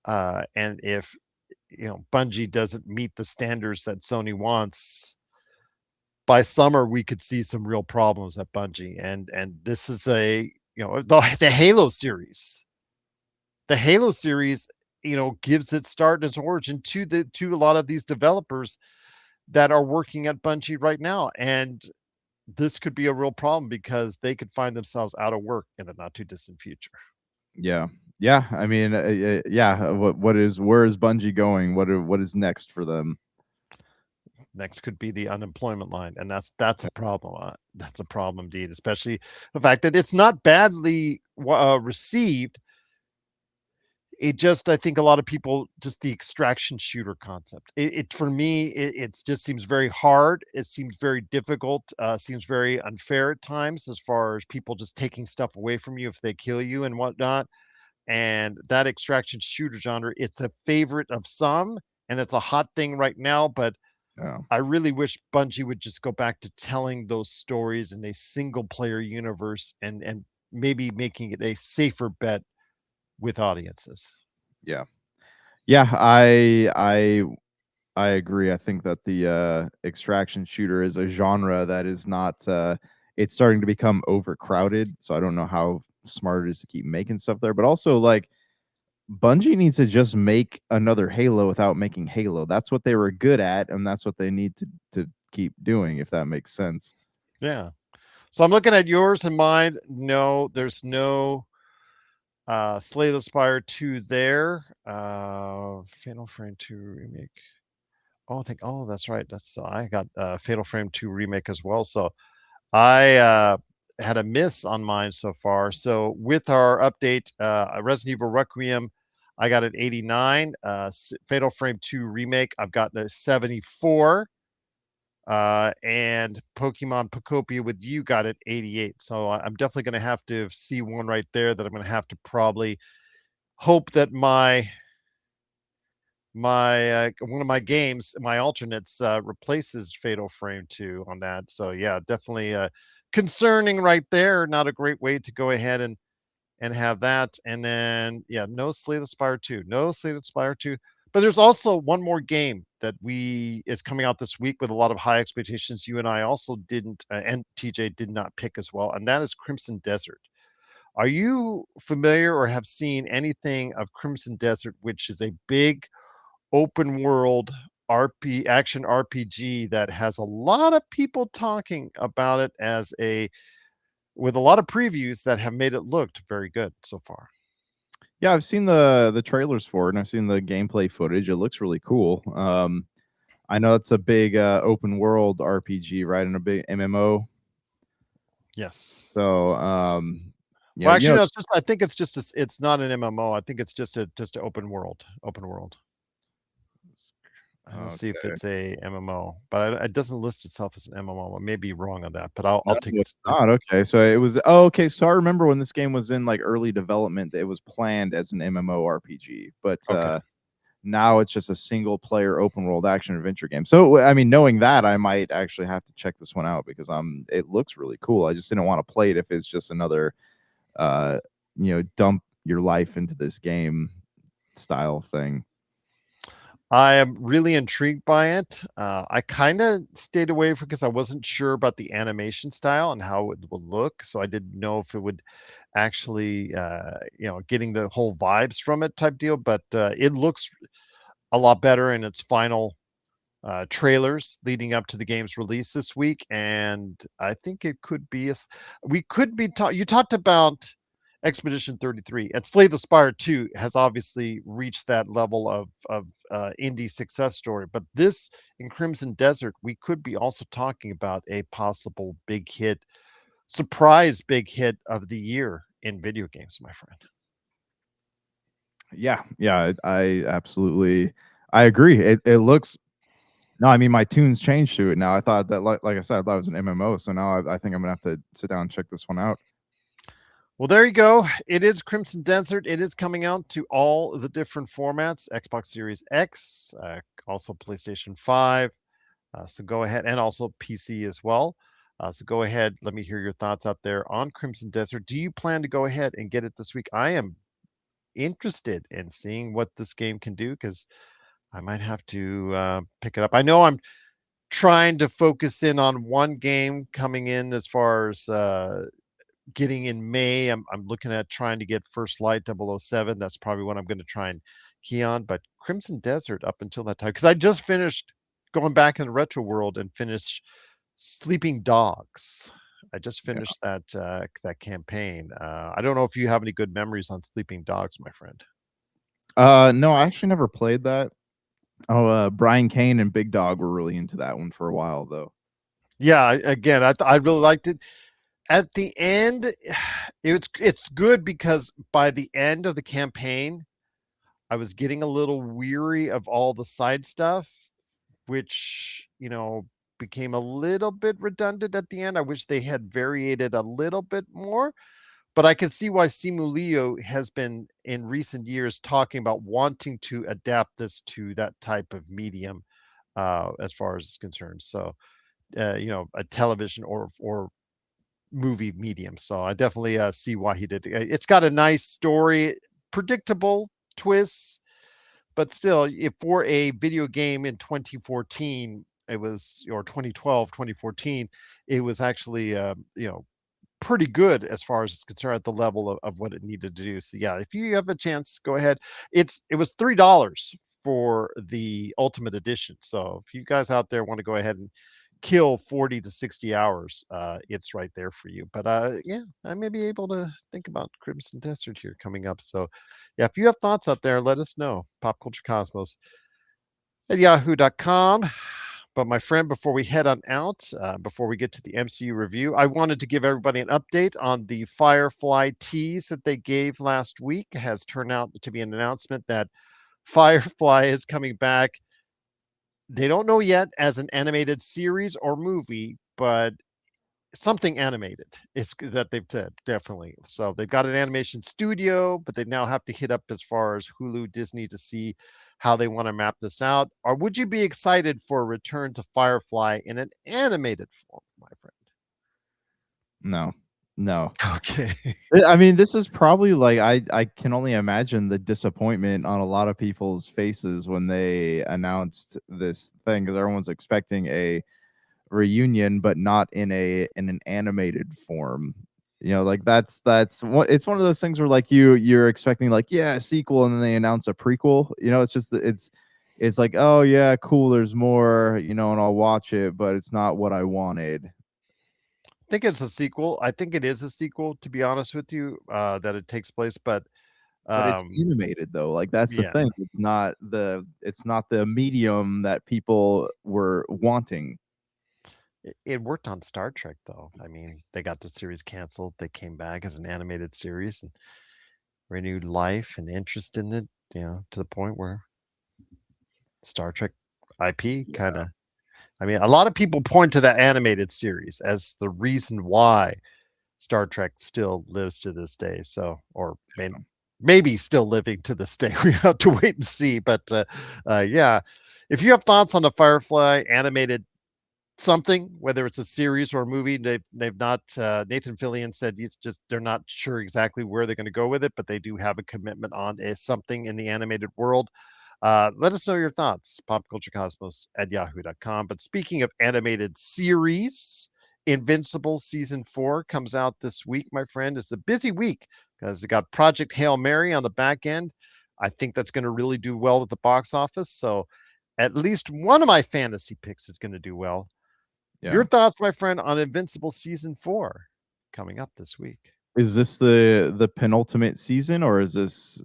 And if Bungie doesn't meet the standards that Sony wants, by summer we could see some real problems at Bungie. And this is the Halo series. The Halo series, gives its start and its origin to a lot of these developers that are working at Bungie right now. And this could be a real problem because they could find themselves out of work in the not too distant future.
Yeah. Yeah. I mean, yeah. Where is Bungie going? What is next for them?
Next could be the unemployment line, and that's a problem. That's a problem indeed, especially the fact that it's not badly received. It just, I think a lot of people, just the extraction shooter concept. It for me, it just seems very hard. It seems very difficult. Seems very unfair at times, as far as people just taking stuff away from you if they kill you and whatnot. And that extraction shooter genre, it's a favorite of some, and it's a hot thing right now. But
Yeah.
I really wish Bungie would just go back to telling those stories in a single player universe, and maybe making it a safer bet with audiences.
Yeah. Yeah. I agree. I think that the extraction shooter is a genre that is not. It's starting to become overcrowded. So I don't know how smart it is to keep making stuff there. But also, like, Bungie needs to just make another Halo without making Halo. That's what they were good at, and that's what they need to keep doing. If that makes sense.
Yeah. So I'm looking at yours and mine. No, there's no Slay the Spire 2 there. Fatal Frame 2 remake. That's right. That's I got Fatal Frame 2 remake as well. So I had a miss on mine so far. So with our update, Resident Evil Requiem, I got an 89. Fatal Frame 2 remake, I've gotten a 74. And Pokemon Pocopia with you got an 88. So I'm definitely going to have to see one right there that I'm going to have to probably hope that my one of my games, my alternates, replaces Fatal Frame 2 on that. So yeah, definitely concerning right there. Not a great way to go ahead and have that. And then yeah, no Slay the Spire 2. No Slay the Spire 2. But there's also one more game that is coming out this week with a lot of high expectations. You and I also didn't, and TJ did not pick as well, and that is Crimson Desert. Are you familiar or have seen anything of Crimson Desert, which is a big open world action RPG that has a lot of people talking about it as with a lot of previews that have made it looked very good so far?
Yeah, I've seen the trailers for it, and I've seen the gameplay footage. It looks really cool. I know it's a big open world RPG, right, and a big MMO.
Yes.
So,
Well, actually, no. It's just. I think it's just. It's not an MMO. I think it's just an open world. Open world. I don't see if it's a MMO, but it doesn't list itself as an MMO. I may be wrong on that, but I'll take it.
It's not okay. So it was. Oh, okay. So I remember when this game was in like early development, it was planned as an MMORPG, but now it's just a single player open world action adventure game. So I mean, knowing that, I might actually have to check this one out because it looks really cool. I just didn't want to play it if it's just another dump your life into this game style thing.
I am really intrigued by it. I kind of stayed away because I wasn't sure about the animation style and how it would look. So I didn't know if it would actually, getting the whole vibes from it type deal. But it looks a lot better in its final trailers leading up to the game's release this week. And I think it could be, we could be, you talked about Expedition 33 and Slay the Spire 2 has obviously reached that level of indie success story. But this in Crimson Desert, we could be also talking about a possible big hit, surprise big hit of the year in video games, my friend.
Yeah, I absolutely, I agree. It looks. No, I mean my tunes changed to it now. I thought that, like I said, I thought it was an MMO. So now I think I'm gonna have to sit down and check this one out.
Well, there you go. It is Crimson Desert. It is coming out to all the different formats: Xbox Series X, also PlayStation 5. So go ahead, and also PC as well. So go ahead. Let me hear your thoughts out there on Crimson Desert. Do you plan to go ahead and get it this week? I am interested in seeing what this game can do because I might have to pick it up. I know I'm trying to focus in on one game coming in as far as getting in May. I'm looking at trying to get First Light 007. That's probably what I'm going to try and key on. But Crimson Desert up until that time, because I just finished going back in the retro world and finished Sleeping Dogs. I just
Yeah.
finished that campaign. I don't know if you have any good memories on Sleeping Dogs, my friend.
No, I actually never played that. Oh, Brian Kane and Big Dog were really into that one for a while, though.
Yeah, again, I really liked it. At the end, it's good because by the end of the campaign, I was getting a little weary of all the side stuff, which, became a little bit redundant at the end. I wish they had variated a little bit more, but I can see why Simu Liu has been in recent years talking about wanting to adapt this to that type of medium, as far as it's concerned. So, a television or movie medium. So I definitely see why he did it. It's got a nice story, predictable twists, but still, if for a video game in 2014, it was or 2012, 2014, it was actually pretty good as far as it's concerned at the level of what it needed to do. So yeah, if you have a chance, go ahead. It was $3 for the ultimate edition. So if you guys out there want to go ahead and kill 40 to 60 hours, it's right there for you. But yeah, I may be able to think about Crimson Desert here coming up. So yeah, if you have thoughts out there, let us know. Pop Culture Cosmos at yahoo.com. But my friend, before we head on out, before we get to the MCU review, I wanted to give everybody an update on the Firefly tease that they gave last week. It has turned out to be an announcement that Firefly is coming back. They don't know yet as an animated series or movie, but something animated is that they've said, definitely. So they've got an animation studio, but they now have to hit up as far as Hulu, Disney to see how they want to map this out. Or would you be excited for a return to Firefly in an animated form, my friend?
No, no.
Okay.
I mean, this is probably like I can only imagine the disappointment on a lot of people's faces when they announced this thing because everyone's expecting a reunion, but not in an animated form. Like that's what it's one of those things where like you're expecting like a sequel and then they announce a prequel. It's just it's like, oh yeah, cool, there's more, and I'll watch it, but it's not what I wanted.
I think it's a sequel. I think it is a sequel, to be honest with you, that it takes place, but
But it's
um
animated though. Like that's the
yeah.
thing. It's not the medium that people were wanting.
It worked on Star Trek, though. I mean, they got the series canceled. They came back as an animated series and renewed life and interest in it, to the point where Star Trek IP kind of. I mean, a lot of people point to that animated series as the reason why Star Trek still lives to this day. So, or maybe still living to this day. We have to wait and see. But yeah, if you have thoughts on the Firefly animated something, whether it's a series or a movie, they've not. Nathan Fillion said they're not sure exactly where they're going to go with it, but they do have a commitment on something in the animated world. Let us know your thoughts. Popculturecosmos at yahoo.com. But speaking of animated series, Invincible season 4 comes out this week, my friend. It's a busy week because they got Project Hail Mary on the back end. I think that's going to really do well at the box office. So at least one of my fantasy picks is going to do well.
Yeah.
Your thoughts, my friend, on Invincible season 4 coming up this week?
Is this the penultimate season or is this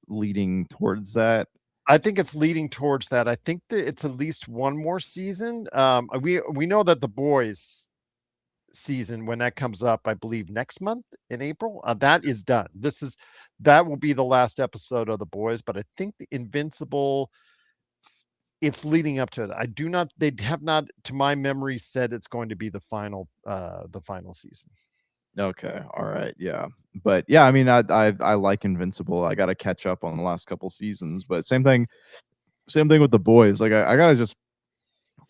leading towards that?
I think it's leading towards that. I think that it's at least one more season. We know that The Boys season, when that comes up, I believe next month in April, that is done. That will be the last episode of The Boys. But I think the Invincible, it's leading up to it. They have not, to my memory, said it's going to be the final season.
Okay, all right, yeah, but yeah, I mean, I like Invincible. I got to catch up on the last couple seasons, but same thing with The Boys. Like I got to just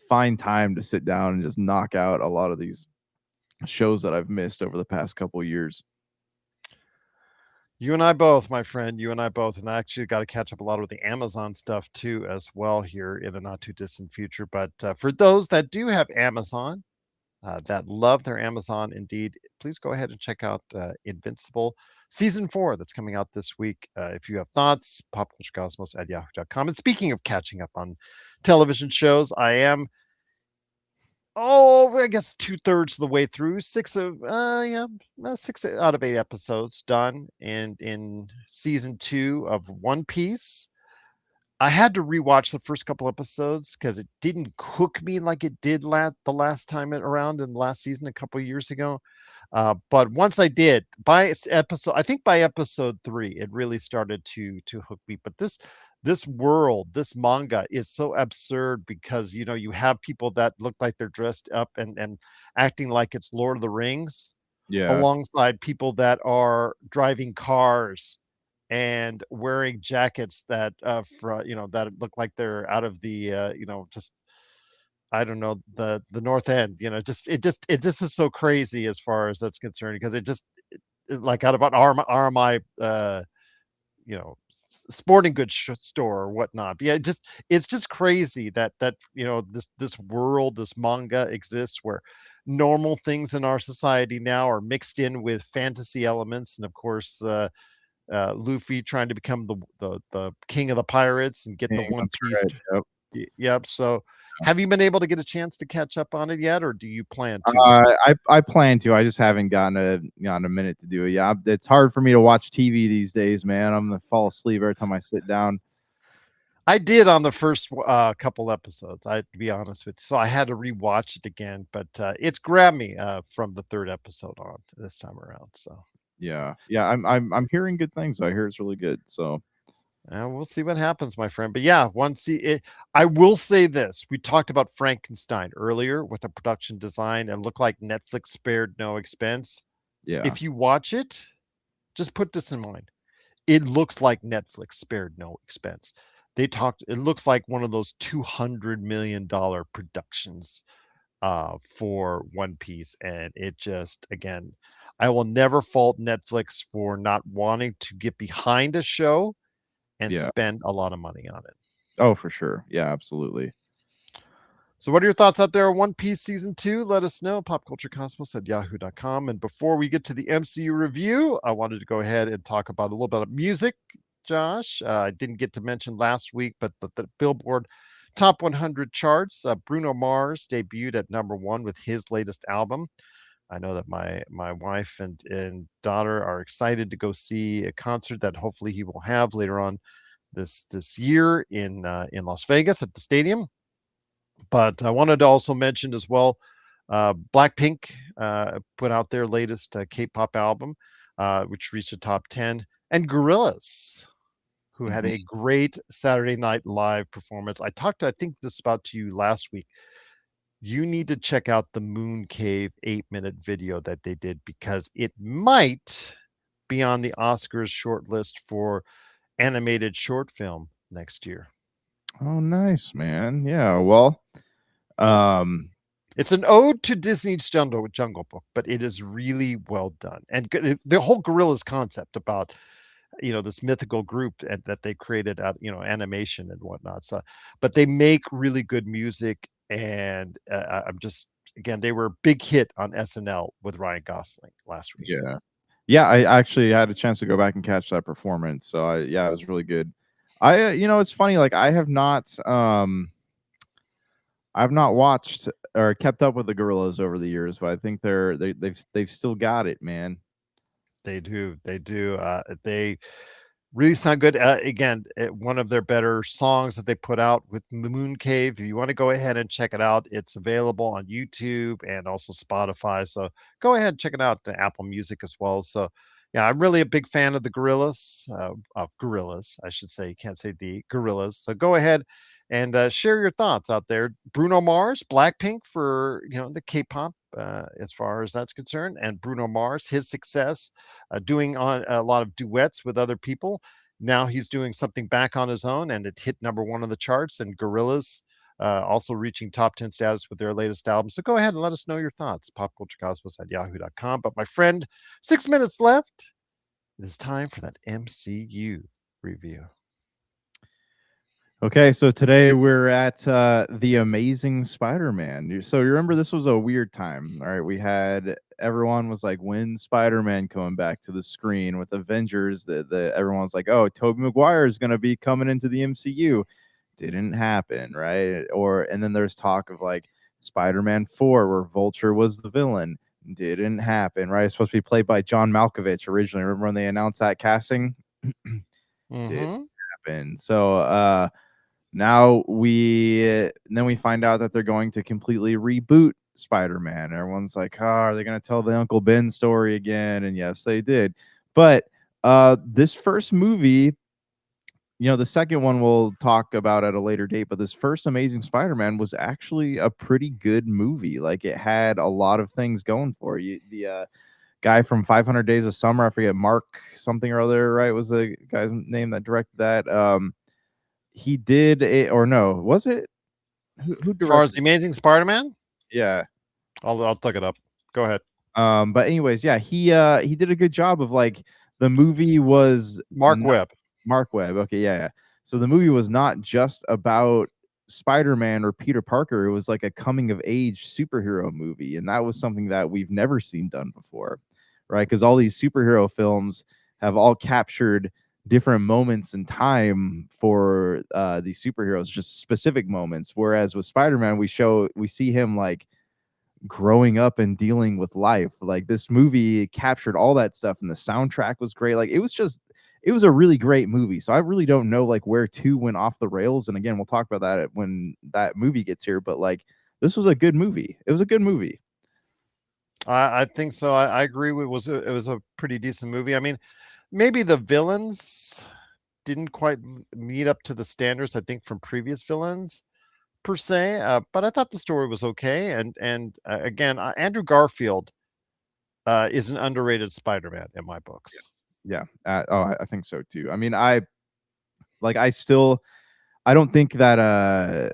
find time to sit down and just knock out a lot of these shows that I've missed over the past couple years.
You and I both, my friend. You and I both, and I actually got to catch up a lot with the Amazon stuff too, as well, here in the not too distant future. But for those that do have Amazon, that love their Amazon indeed, please go ahead and check out Invincible season 4 that's coming out this week. If you have thoughts, popculturecosmos at yahoo.com. And speaking of catching up on television shows, I am I guess 2/3 of the way through. 6 out of 8 episodes done, and in season 2 of One Piece. I had to rewatch the first couple episodes because it didn't hook me like it did the last time around in the last season a couple years ago. But once I did, I think by episode 3, it really started to hook me. But this world, this manga is so absurd because you have people that look like they're dressed up and acting like it's Lord of the Rings,
Yeah.
alongside people that are driving cars and wearing jackets that that look like they're out of the just I don't know, the North End. Just it just is so crazy as far as that's concerned, because like out of an RMI sporting goods store or whatnot. But yeah, it's just crazy that this world, this manga exists, where normal things in our society now are mixed in with fantasy elements, and of course Luffy trying to become the king of the pirates and get the One
That's
Piece.
right. Yep.
Yep. So, have you been able to get a chance to catch up on it yet, or do you plan to?
I plan to. I just haven't gotten a minute to do it. Yeah, it's hard for me to watch TV these days, man. I'm gonna fall asleep every time I sit down.
I did on the first couple episodes. To be honest with you, so I had to rewatch it again, but it's grabbed me from the third episode on this time around. So
Yeah. I'm hearing good things. I hear it's really good. So
we'll see what happens, my friend. But yeah, I will say this: we talked about Frankenstein earlier with the production design, and looked like Netflix spared no expense.
yeah,
If you watch it, just put this in mind. It looks like Netflix spared no expense. It looks like one of those $200 million productions for One Piece. And it just, again, I will never fault Netflix for not wanting to get behind a show and
yeah.
spend a lot of money on it.
Oh, for sure. Yeah, absolutely.
So, what are your thoughts out there on One Piece Season 2? Let us know. Popculturecosmos at yahoo.com. And before we get to the MCU review, I wanted to go ahead and talk about a little bit of music, Josh. I didn't get to mention last week, but the Billboard Top 100 charts, Bruno Mars debuted at #1 with his latest album. I know that my wife and daughter are excited to go see a concert that hopefully he will have later on this year in Las Vegas at the stadium. But I wanted to also mention as well, BlackPink put out their latest K-pop album, which reached the top 10, and Gorillaz, who had
Mhm.
a great Saturday Night Live performance. I think this about to you last week. You need to check out the Moon Cave 8-minute video that they did, because it might be on the Oscars shortlist for animated short film next year.
Oh, nice, man. Yeah. Well, um,
It's an ode to Disney's Jungle Book, but it is really well done. And the whole Gorillaz concept about this mythical group that they created out animation and whatnot. So, but they make really good music, and I'm just again they were a big hit on SNL with Ryan Gosling last week.
yeah. Yeah, I actually had a chance to go back and catch that performance. So yeah, it was really good. It's funny, like I've not watched or kept up with the Gorillas over the years, but I think they've still got it, man.
They do. They do. They really sound good. Again, one of their better songs that they put out with Moon Cave. If you want to go ahead and check it out, it's available on YouTube and also Spotify. So go ahead and check it out to Apple Music as well. So yeah, I'm really a big fan of the Gorillas, of Gorillas, I should say. You can't say the Gorillas. So go ahead and share your thoughts out there. Bruno Mars, Blackpink for the K-pop, as far as that's concerned, and Bruno Mars, his success doing on a lot of duets with other people. Now he's doing something back on his own, and it hit #1 on the charts. And Gorillaz also reaching top 10 status with their latest album. So go ahead and let us know your thoughts. Popculturecosmos at yahoo.com. But my friend, 6 minutes left. It is time for that MCU review.
Okay, so today we're at the Amazing Spider-Man. So you remember this was a weird time. All right, we had everyone was like, when Spider-Man coming back to the screen with Avengers? Everyone's like, oh, Tobey Maguire is gonna be coming into the MCU. Didn't happen, right? And then there's talk of like Spider-Man 4, where Vulture was the villain, didn't happen, right? It's supposed to be played by John Malkovich originally. Remember when they announced that casting? Didn't happen. So now then we find out that they're going to completely reboot Spider-Man. Everyone's like, oh, are they going to tell the Uncle Ben story again? And yes, they did. But this first movie, the second one we'll talk about at a later date, but this first Amazing Spider-Man was actually a pretty good movie. Like, it had a lot of things going for you. The guy from 500 Days of Summer, I forget, Mark something or other, right, was the guy's name that directed that. He did it, or no, was it? Who directed?
As far as the Amazing Spider-Man?
Yeah.
I'll look it up. Go ahead.
But anyways, yeah, he did a good job of, like, the movie was
Mark Webb.
Okay, yeah. So the movie was not just about Spider-Man or Peter Parker. It was like a coming of age superhero movie, and that was something that we've never seen done before, right? Because all these superhero films have all captured different moments in time for these superheroes, just specific moments. Whereas with Spider-Man, we see him like growing up and dealing with life. Like, this movie captured all that stuff, and the soundtrack was great. Like, it was a really great movie. So I really don't know like where 2 went off the rails. And again, we'll talk about that when that movie gets here. But like, this was a good movie. It was a good movie.
I think so. I agree. It was a pretty decent movie. I mean, maybe the villains didn't quite meet up to the standards, I think, from previous villains per se. But I thought the story was okay. And again, Andrew Garfield is an underrated Spider-Man in my books.
Yeah. I think so too. I mean, I don't think that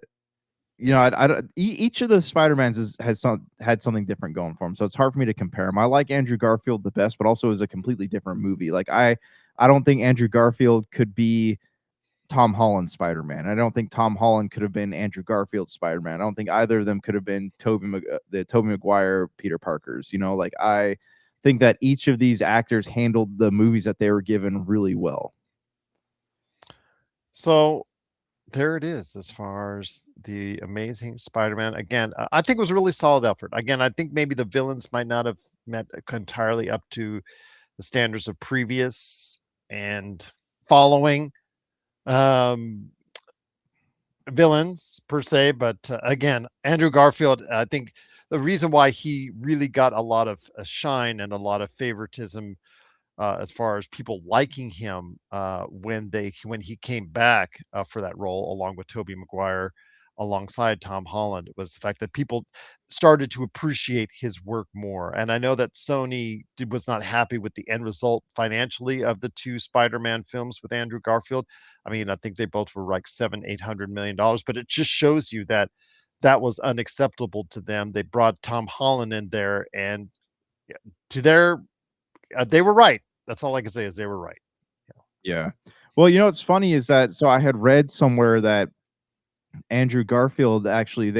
each of the Spider-Mans had something different going for him, so it's hard for me to compare them. I like Andrew Garfield the best, but also is a completely different movie. Like, I don't think Andrew Garfield could be Tom Holland Spider-Man. I don't think Tom Holland could have been Andrew Garfield Spider-Man. I don't think either of them could have been the Tobey Maguire Peter Parkers. Like, I think that each of these actors handled the movies that they were given really well.
So there it is, as far as the Amazing Spider-Man. Again, I think it was a really solid effort. Again, I think maybe the villains might not have met entirely up to the standards of previous and following villains per se, but again, Andrew Garfield, I think the reason why he really got a lot of shine and a lot of favoritism as far as people liking him when he came back for that role along with Tobey Maguire alongside Tom Holland, was the fact that people started to appreciate his work more. And I know that Sony was not happy with the end result financially of the 2 Spider-Man films with Andrew Garfield. I mean, I think they both were like $700-800 million, but it just shows you that that was unacceptable to them. They brought Tom Holland in there, and to their they were right. That's all I can say, is they were right.
Yeah. Well, what's funny is that, so I had read somewhere that Andrew Garfield, actually,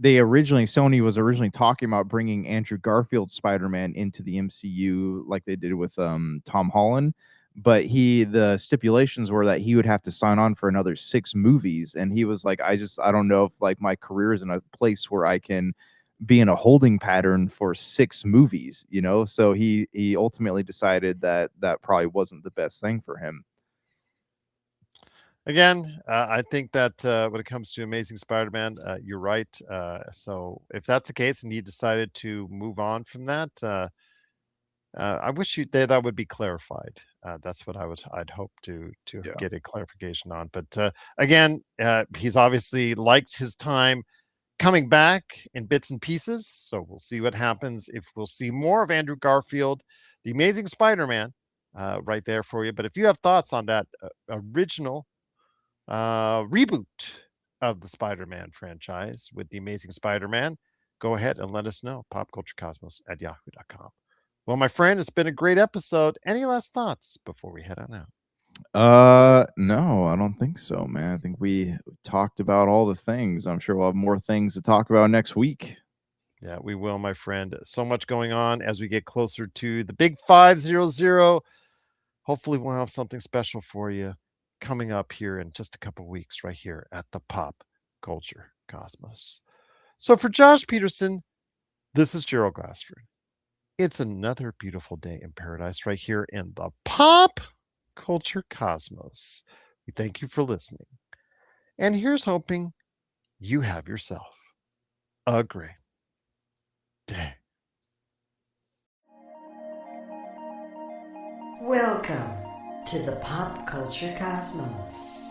Sony was originally talking about bringing Andrew Garfield Spider-Man into the MCU like they did with Tom Holland, but the stipulations were that he would have to sign on for another 6 movies, and he was like, I don't know if like my career is in a place where I can be in a holding pattern for 6 movies, so he ultimately decided that probably wasn't the best thing for him.
Again, I think that when it comes to Amazing Spider-Man, you're right. So if that's the case and he decided to move on from that, I wish that would be clarified. That's what I'd hope to get a clarification on. But again, he's obviously liked his time coming back in bits and pieces. So we'll see what happens, if we'll see more of Andrew Garfield, the Amazing Spider-Man, right there for you. But if you have thoughts on that original reboot of the Spider-Man franchise with the Amazing Spider-Man, go ahead and let us know. popculturecosmos@yahoo.com. Well, my friend, it's been a great episode. Any last thoughts before we head on out?
No, I don't think so, man. I think we talked about all the things. I'm sure we'll have more things to talk about next week.
Yeah, we will, my friend. So much going on as we get closer to the big 500. Hopefully we'll have something special for you coming up here in just a couple weeks right here at the Pop Culture Cosmos. So for Josh Peterson, this is Gerald Glassford. It's another beautiful day in paradise right here in the pop culture cosmos. We thank you for listening. And here's hoping you have yourself a great day.
Welcome to the pop culture cosmos.